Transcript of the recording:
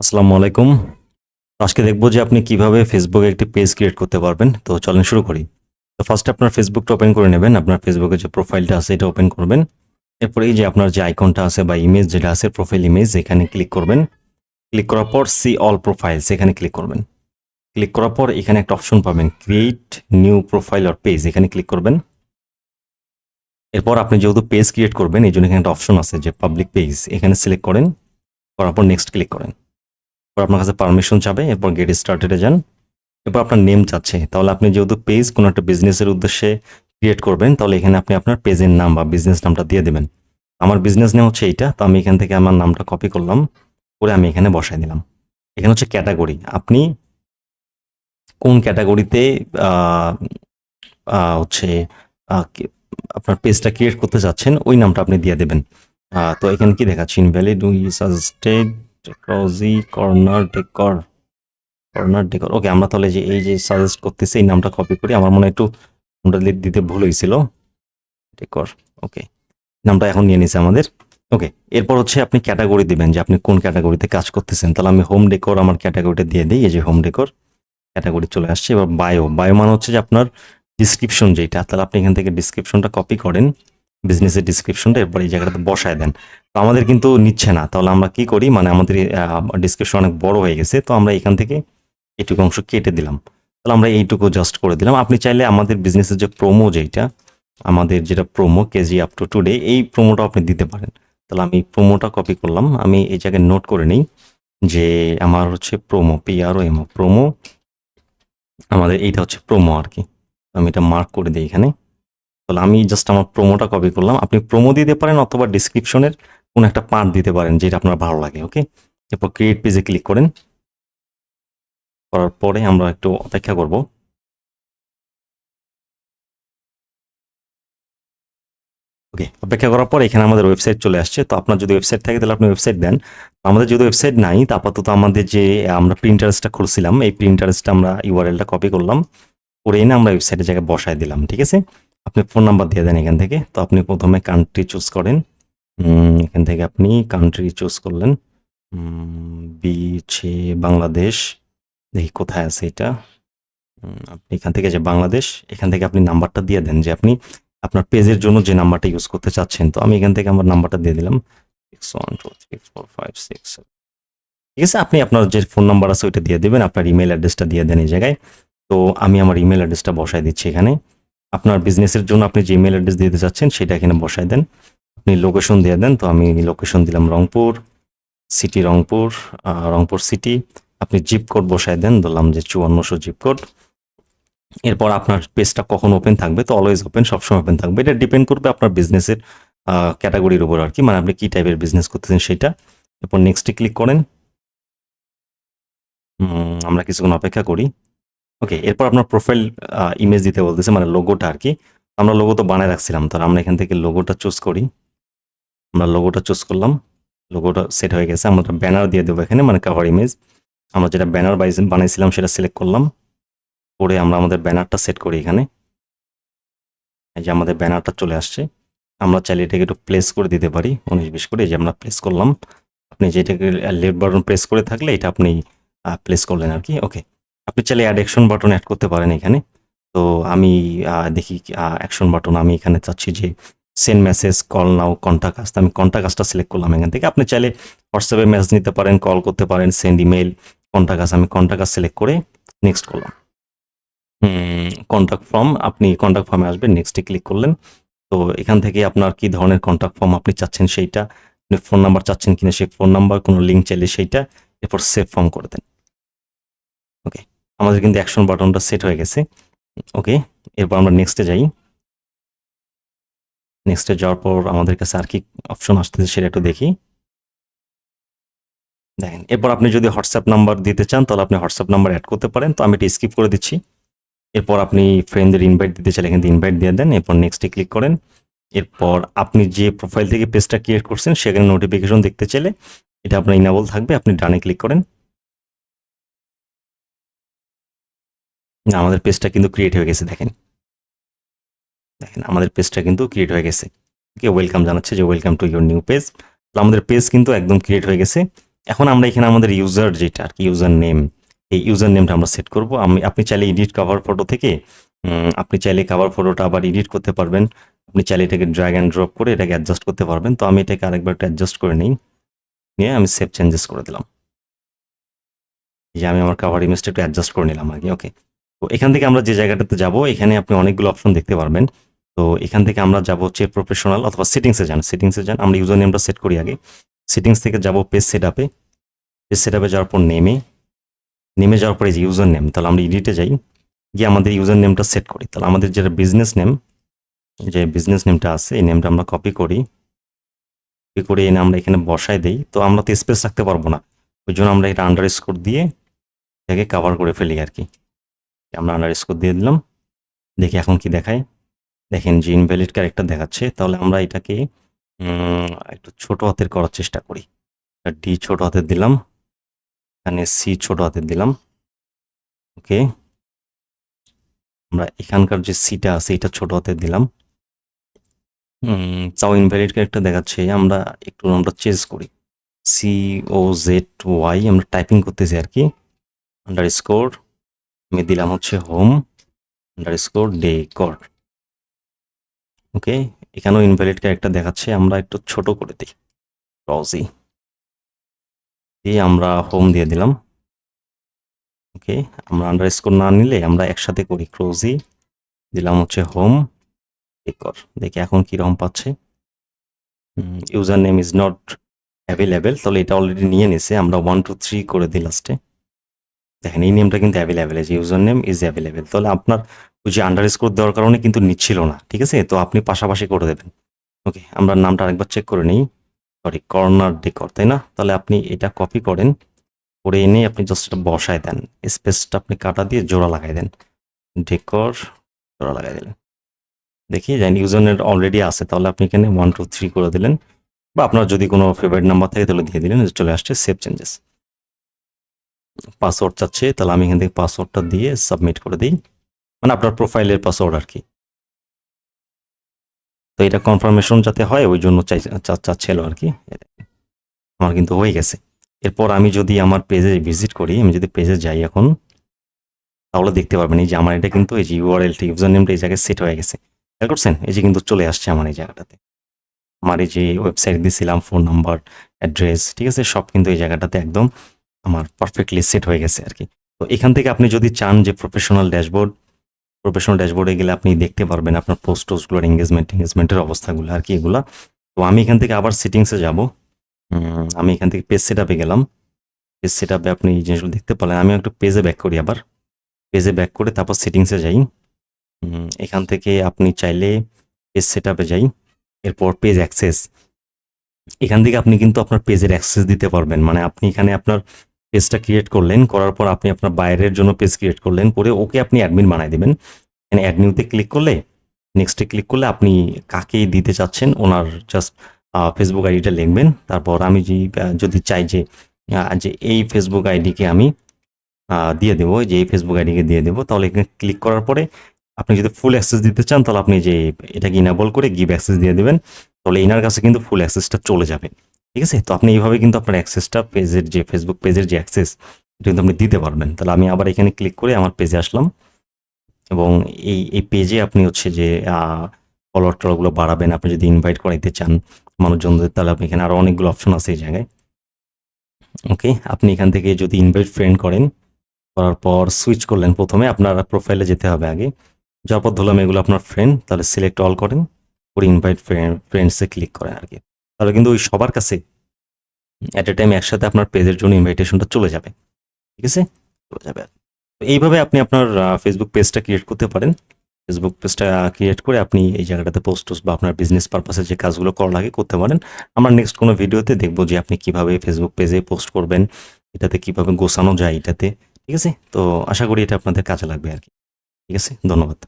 আসসালামু আলাইকুম। তো আজকে দেখব যে আপনি কিভাবে ফেসবুকে একটি পেজ ক্রিয়েট করতে পারবেন। তো চলেন শুরু করি। তো ফার্স্ট আপনার ফেসবুকটা ওপেন করে নেবেন। আপনার ফেসবুকে যে প্রোফাইলটা আছে এটা ওপেন করবেন। এরপরে এই যে আপনার যে আইকনটা আছে বা ইমেজ যেটা আছে প্রোফাইল ইমেজ এখানে ক্লিক করবেন। ক্লিক করার পর সি অল প্রোফাইলস এখানে ক্লিক করবেন। ক্লিক করার পর এখানে একটা অপশন পাবেন create new profile or page এখানে ক্লিক করবেন। এরপর আপনি যেহেতু পেজ ক্রিয়েট করবেন এইজন্য এখানে একটা অপশন আছে যে পাবলিক পেজ এখানে সিলেক্ট করেন। করার পর নেক্সট ক্লিক করেন। এরপর আপনার কাছে পারমিশন চাবে এরপর গেট স্টার্টেড এ যান। এরপর আপনার নেম চাচ্ছে তাহলে আপনি যেহেতু পেজ কোনো একটা বিজনেসের উদ্দেশ্যে ক্রিয়েট করবেন তাহলে এখানে আপনি আপনার পেজের নাম বা বিজনেস নামটা দিয়ে দেবেন। আমার বিজনেস নেম হচ্ছে এইটা, তো আমি এখান থেকে আমার নামটা কপি করলাম, করে আমি এখানে বসাই দিলাম। এখানে হচ্ছে ক্যাটাগরি, আপনি কোন ক্যাটাগরিতে হচ্ছে আপনার পেজটা ক্রিয়েট করতে চাচ্ছেন ওই নামটা আপনি দিয়ে দেবেন। তো এখানে কি দেখাচ্ছি invalid we suggested technology corner decor. Okay, আমরা তাহলে যে এই যে সাজেস্ট করতেছি এই নামটা কপি করি। আমার মনে হয় একটু নামটা দিতে ভুল হয়েছিল। ডেকর, ওকে, নামটা এখন নিয়ে নিছে আমাদের। ওকে, এরপর হচ্ছে আপনি ক্যাটাগরি দিবেন যে আপনি কোন ক্যাটাগরিতে কাজ করতেছেন। তাহলে আমি হোম ডেকর আমার ক্যাটাগরিটা দিয়ে দিই। এই যে হোম ডেকর ক্যাটাগরি চলে আসছে। এবার বায়ো মানে হচ্ছে যে আপনার ডিসক্রিপশন যেটা, তাহলে আপনি এখান থেকে ডিসক্রিপশনটা কপি করেন, বিজনেসের ডিসক্রিপশনটা, এরপর এই জায়গাটাতে বসায় দেন। তো আমাদের কিন্তু নিচ্ছে না, তাহলে আমরা কি করি, মানে আমাদের ডিসক্রিপশন অনেক বড় হয়ে গেছে, তো আমরা এখান থেকে এইটুকু অংশ কেটে দিলাম। তাহলে আমরা এইটুকু জাস্ট করে দিলাম। আপনি চাইলে আমাদের বিজনেসের যে প্রোমো যেটা, আমাদের যেটা promo KG up to today, এই প্রোমোটা আপনি দিতে পারেন। তাহলে আমি প্রোমোটা কপি করলাম, আমি এই জায়গায় নোট করে নিই যে আমার হচ্ছে প্রোমো, PROMO প্রোমো, আমাদের এইটা হচ্ছে প্রোমো আর কি। আমি এটা মার্ক করে দিই এখানে। তাহলে আমি জাস্ট আমার প্রোমোটা কপি করলাম। আপনি প্রোমো দিতে পারেন অথবা ডিসক্রিপশনের কোনো একটা পার্ট দিতে পারেন যেটা আপনার ভালো লাগে। ওকে, এরপর ক্রিয়েট পেজে ক্লিক করেন। করার পরে আমরা একটু অপেক্ষা করব। ওকে, অপেক্ষা করার পর এখানে আমাদের ওয়েবসাইট চলে আসছে। তো আপনার যদি ওয়েবসাইট থাকে তাহলে আপনি ওয়েবসাইট দেন। আমাদের যদি ওয়েবসাইট নাই তা আপাতত আমাদের যে আমরা প্রিন্টারেসটা খুলছিলাম এই প্রিন্টারেসটা আমরা ইউআরএলটা কপি করলাম, করে এনে আমরা ওয়েবসাইটের জায়গায় বসায় দিলাম। ঠিক আছে, আপনি ফোন নাম্বার দিয়ে দেন এখান থেকে। তো আপনি প্রথমে কান্ট্রি চুজ করেন। এখান থেকে আপনি কান্ট্রি চুজ করলেন। বি হচ্ছে বাংলাদেশ, দেখি কোথায় আছে এটা। আপনি এখান থেকে যে বাংলাদেশ, এখান থেকে আপনি নাম্বারটা দিয়ে দেন যে আপনি আপনার পেজের জন্য যে নাম্বারটা ইউজ করতে চাচ্ছেন। তো আমি এখান থেকে আমার নাম্বারটা দিয়ে দিলাম 61234567। ঠিক আছে, আপনি আপনার যে ফোন নাম্বার আছে ওইটা দিয়ে দেবেন, আপনার ইমেল অ্যাড্রেসটা দিয়ে দেন এই জায়গায়। তো আমি আমার ইমেল অ্যাড্রেসটা বসায় দিচ্ছি এখানে। আপনার বিজনেসের জন্য আপনি যে ইমেল অ্যাড্রেস দিতে চাচ্ছেন সেটা এখানে বসায় দেন। আপনি লোকেশন দিয়ে দেন, তো আমি লোকেশন দিলাম রংপুর সিটি, রংপুর সিটি। আপনি জিপ কোড বসায় দেন, ধরলাম যে 5400 জিপ কোড। এরপর আপনার পেজটা কখন ওপেন থাকবে, তো অলওয়েজ ওপেন, সবসময় ওপেন থাকবে। এটা ডিপেন্ড করবে আপনার বিজনেসের ক্যাটাগরির উপর আর কি, মানে আপনি কি টাইপের বিজনেস করতেছেন সেটা। এরপর নেক্সটে ক্লিক করেন। আমরা কিছুক্ষণ অপেক্ষা করি। ওকে, এরপর আপনার প্রোফাইল ইমেজ দিতে বলতেছে, মানে লোগোটা আর কি। আমরা লোগো তো বানায় রাখছিলাম, তো আমরা এখান থেকে লোগোটা চুজ করি। আমরা লোগোটা চুজ করলাম, লোগোটা সেট হয়ে গেছে। আমরা ব্যানার দিয়ে দেবো এখানে, মানে কভার ইমেজ। আমরা যেটা ব্যানার বানাইছিলাম সেটা সিলেক্ট করলাম, করে আমরা আমাদের ব্যানারটা সেট করি এখানে। এই যে আমাদের ব্যানারটা চলে আসছে। আমরা চাইলে এটাকে একটু প্লেস করে দিতে পারি 19-20 করে। এই যে আমরা প্লেস করলাম। আপনি যেটাকে লেফট বাটন প্রেস করে থাকলে এটা আপনি প্লেস করলেন আর কি। ওকে, আপনি চাইলে অ্যাড অ্যাকশন বাটন অ্যাড করতে পারেন এখানে। তো আমি দেখি অ্যাকশন বাটন আমি এখানে চাচ্ছি যে send message, call now, contact আস। আমি কন্টাক্ট আসটা সিলেক্ট করলাম এখান থেকে। আপনি চাইলে হোয়াটসঅ্যাপে মেসেজ নিতে পারেন, কল করতে পারেন, সেন্ড ইমেল, কন্টাক্ট আস। আমি কন্টাক্ট আস সিলেক্ট করে নেক্সট করলাম। কন্টাক্ট ফর্ম, আপনি কন্টাক্ট ফর্মে আসবেন, নেক্সটে ক্লিক করলেন। তো এখান থেকে আপনার কি ধরনের কন্টাক্ট ফর্ম আপনি চাচ্ছেন সেইটা, আপনি ফোন নাম্বার চাচ্ছেন কিনা সেই ফোন নাম্বার, কোনো লিঙ্ক চাইলে সেইটা, এরপর সেভ ফর্ম করে দেন। ওকে, আমাদের কিন্তু অ্যাকশন বাটনটা সেট হয়ে গেছে। ওকে, এরপর আমরা নেক্সটে যাই। নেক্সটে যাওয়ার পর আমাদের কাছে আর কি অপশন আসতেছে সেটা একটু দেখি। দেখেন, এরপর আপনি যদি হোয়াটসঅ্যাপ নাম্বার দিতে চান তাহলে আপনি হোয়াটসঅ্যাপ নাম্বার অ্যাড করতে পারেন। তো আমি এটা স্কিপ করে দিচ্ছি। এরপর আপনি ফ্রেন্ডদের ইনভাইট দিতে চাইলে এখান থেকে ইনভাইট দিয়ে দেন, এরপর নেক্সটে ক্লিক করেন। এরপর আপনি যে প্রোফাইল থেকে পেজটা ক্রিয়েট করছেন সেখানে নোটিফিকেশন দেখতে চাইলে এটা আপনার ইনাবল থাকবে, আপনি ডানে ক্লিক করেন। না, আমাদের পেজটা কিন্তু ক্রিয়েট হয়ে গেছে। দেখেন দেখেন আমাদের পেজটা কিন্তু ক্রিয়েট হয়ে গেছে। ওকে, ওয়েলকাম জানাচ্ছে যে welcome to your new page. তো আমাদের পেজ কিন্তু একদম ক্রিয়েট হয়ে গেছে। এখন আমরা এখানে আমাদের ইউজার যেটা আর কি ইউজার নেম, এই ইউজার নেমটা আমরা সেট করব। আপনি চাইলে এডিট কভার ফটো থেকে আপনি চাইলে কভার ফটোটা আবার এডিট করতে পারবেন। আপনি চাইলে এটাকে ড্র্যাগ অ্যান্ড ড্রপ করে এটাকে অ্যাডজাস্ট করতে পারবেন। তো আমি এটাকে আরেকবার একটু অ্যাডজাস্ট করে নিই, নিয়ে আমি সেভ চেঞ্জেস করে দিলাম। যে আমি আমার কভার ইমেজটা একটু অ্যাডজাস্ট করে নিলাম আগে। ওকে, তো এখান থেকে আমরা যে জায়গাটাতে যাব, এখানে আপনি অনেকগুলো অপশন দেখতে পারবেন। তো এখান থেকে আমরা যাব হচ্ছে প্রফেশনাল অথবা সেটিংসে যান, সেটিংসে যান। আমরা ইউজার নেমটা সেট করি আগে। সেটিংস থেকে যাব পেজ সেটআপে, পেজ সেটআপে যাওয়ার পর নেমে যাওয়ার পরে যে ইউজার নেম, তাহলে আমরা এডিটে যাই, গিয়ে আমাদের ইউজার নেমটা সেট করি। তাহলে আমাদের যেটা বিজনেস নেম, যে বিজনেস নেমটা আছে এই নেমটা আমরা কপি করি, কপি করে এনে আমরা এখানে বসাই দেই। তো আমরা তো স্পেস রাখতে পারবো না, ওই জন্য আমরা এটা আন্ডারস্কোর দিয়ে এটাকে কভার করে ফেলি আর কি। আমরা আন্ডারস্কোর দিয়ে দিলাম। দেখি এখন কি দেখায়। দেখেন যে ইনভ্যালিড ক্যারেক্টার দেখাচ্ছে। তাহলে আমরা এটাকে একটু ছোট হাতের করার চেষ্টা করি। ডি ছোট হাতের দিলাম, এখানে সি ছোট হাতের দিলাম। ওকে, আমরা এখানকার যে সিটা আছে এটা ছোট হাতের দিলাম। তাও ইনভ্যালিড ক্যারেক্টার দেখাচ্ছে। আমরা চেঞ্জ করি, সি ও জেড ওয়াই, আমরা টাইপিং করতেছি আর কি। আন্ডারস্কোর আমি দিলাম হচ্ছে হোম আন্ডারস্কোর ডেকর। ওকে, এখানেও ইনভ্যালিড ক্যারেক্টার দেখাচ্ছে, আমরা একটু ছোট করে দিই, রজি দিয়ে আমরা হোম দিয়ে দিলাম। ওকে, আমরা আন্ডারস্কোর না নিলে আমরা একসাথে করি, ক্লোজি দিলাম হচ্ছে হোম ডেকর। দেখি এখন কিরকম পাচ্ছে। User name is not available, তাহলে এটা অলরেডি নিয়ে নিছে। আমরা 1 2 3 করে দিই লাস্টে। দেখেন এই নেমটা কিন্তু অ্যাভেলেবেল, যে ইউজার নেম ইজ অ্যাভেলেবেল। তাহলে আপনার ওই যে আন্ডারস্কোর দেওয়ার কারণে কিন্তু নিচ্ছিল না, ঠিক আছে? তো আপনি পাশাপাশি করে দেবেন। ওকে, আমরা নামটা আরেকবার চেক করে নিই। সরি, কর্নার ডেকর, তাই না? তাহলে আপনি এটা কপি করেন, করে এনে আপনি জাস্ট এটা বসায় দেন, স্পেসটা আপনি কাটা দিয়ে জোড়া লাগাই দেন, ডেকর জোড়া লাগাই দিলেন। দেখি জানি ইউজার নেম অলরেডি আছে, তাহলে আপনি এখানে 1 2 3 করে দিলেন, বা আপনার যদি কোনো ফেভারিট নাম্বার থাকে তাহলে দিয়ে দিলেন। চলে আসছে সেভ চেঞ্জেস। পাসওয়ার্ড চাচ্ছে, তাহলে আমি এখান থেকে পাসওয়ার্ডটা দিয়ে সাবমিট করে দিই, মানে আপনার প্রোফাইলের পাসওয়ার্ড আর কি। তো এটা কনফার্মেশন যাতে হয় ওই জন্য চাচ্ছিল আর কি। আমার কিন্তু হয়ে গেছে। এরপর আমি যদি আমার পেজে ভিজিট করি, আমি যদি পেজে যাই এখন, তাহলে দেখতে পারবেন এই যে আমার এটা কিন্তু এই যে ইউআরএলটি ইউজার নেমটা এই জায়গায় সেট হয়ে গেছে। খেয়াল করছেন? এই যে কিন্তু চলে আসছে আমার এই জায়গাটাতে। আমার এই যে ওয়েবসাইট দিয়েছিলাম, ফোন নাম্বার, অ্যাড্রেস, ঠিক আছে? সব কিন্তু এই জায়গাটাতে একদম আমার পারফেক্টলি সেট হয়ে গেছে আর কি। তো এখান থেকে আপনি যদি চান যে প্রফেশনাল ড্যাশবোর্ডে গেলে আপনি দেখতে পারবেন আপনার পোস্টগুলোর এঙ্গেজমেন্টের অবস্থাগুলো আর কি এগুলা। তো আমি এখান থেকে আবার সেটিংসে যাব। আমি এখান থেকে পেজ সেটআপে গেলাম। পেজ সেটআপে আপনি এই জিনিসগুলো দেখতে পেলেন। আমি একটু পেজে ব্যাক করি, আবার পেজে ব্যাক করে তারপর সেটিংসে যাই। এখান থেকে আপনি চাইলে পেজ সেটআপে যাই, এরপর পেজ অ্যাক্সেস। এখান থেকে আপনি কিন্তু আপনার পেজের অ্যাক্সেস দিতে পারবেন। মানে আপনি এখানে আপনার পেজটা ক্রিয়েট করলেন, করার পর আপনি আপনার বাইরের জন্য পেজ ক্রিয়েট করলেন, করে ওকে আপনি অ্যাডমিন বানায় দেবেন। এখানে অ্যাডমিনতে ক্লিক করলে, নেক্সটে ক্লিক করলে আপনি কাকে দিতে চাচ্ছেন ওনার জাস্ট ফেসবুক আইডিটা লিখবেন। তারপর আমি যদি চাই যে যে এই ফেসবুক আইডিকে আমি দিয়ে দেবো, যে এই ফেসবুক আইডিকে দিয়ে দেবো, তাহলে এখানে ক্লিক করার পরে আপনি যদি ফুল অ্যাক্সেস দিতে চান, তাহলে আপনি যে এটাকে ইনেবল করে গিভ অ্যাক্সেস দিয়ে দেবেন। তাহলে এনার কাছে কিন্তু ফুল অ্যাক্সেসটা চলে যাবে, ঠিক আছে? তো আপনি এইভাবে কিন্তু আপনার অ্যাক্সেসটা পেজের যে ফেসবুক পেজের যে অ্যাক্সেস, এটা কিন্তু আপনি দিতে পারবেন। তাহলে আমি আবার এখানে ক্লিক করে আমার পেজে আসলাম, এবং এই পেজে আপনি হচ্ছে যে ফলোয়ার টলগুলো বাড়াবেন। আপনি যদি ইনভাইট করাইতে চান মানুষজনদের, তাহলে আপনি এখানে আরও অনেকগুলো অপশন আছে এই জায়গায়। ওকে, আপনি এখান থেকে যদি ইনভাইট ফ্রেন্ড করেন, করার পর সুইচ করলেন, প্রথমে আপনার প্রোফাইলে যেতে হবে আগে, যাওয়ার পর ধরলাম এগুলো আপনার ফ্রেন্ড, তাহলে সিলেক্ট অল করেন, করে ইনভাইট ফ্রেন্ডসে ক্লিক করেন আর কি। তাহলে কিন্তু ওই সবার কাছে অ্যাট এ টাইম একসাথে আপনার পেজের জন্য ইনভাইটেশনটা চলে যাবে, ঠিক আছে? চলে যাবে। তো এইভাবে আপনি আপনার ফেসবুক পেজটা ক্রিয়েট করতে পারেন। ফেসবুক পেজটা ক্রিয়েট করে আপনি এই জায়গাটাতে পোস্ট বা আপনার বিজনেস পারপাসে যে কাজগুলো করা লাগে করতে পারেন। আমরা নেক্সট কোনো ভিডিওতে দেখবো যে আপনি কিভাবে ফেসবুক পেজে পোস্ট করবেন, এটাতে কিভাবে গোছানো যায় এটাতে, ঠিক আছে? তো আশা করি এটা আপনাদের কাজে লাগবে আর কি। ঠিক আছে, ধন্যবাদ।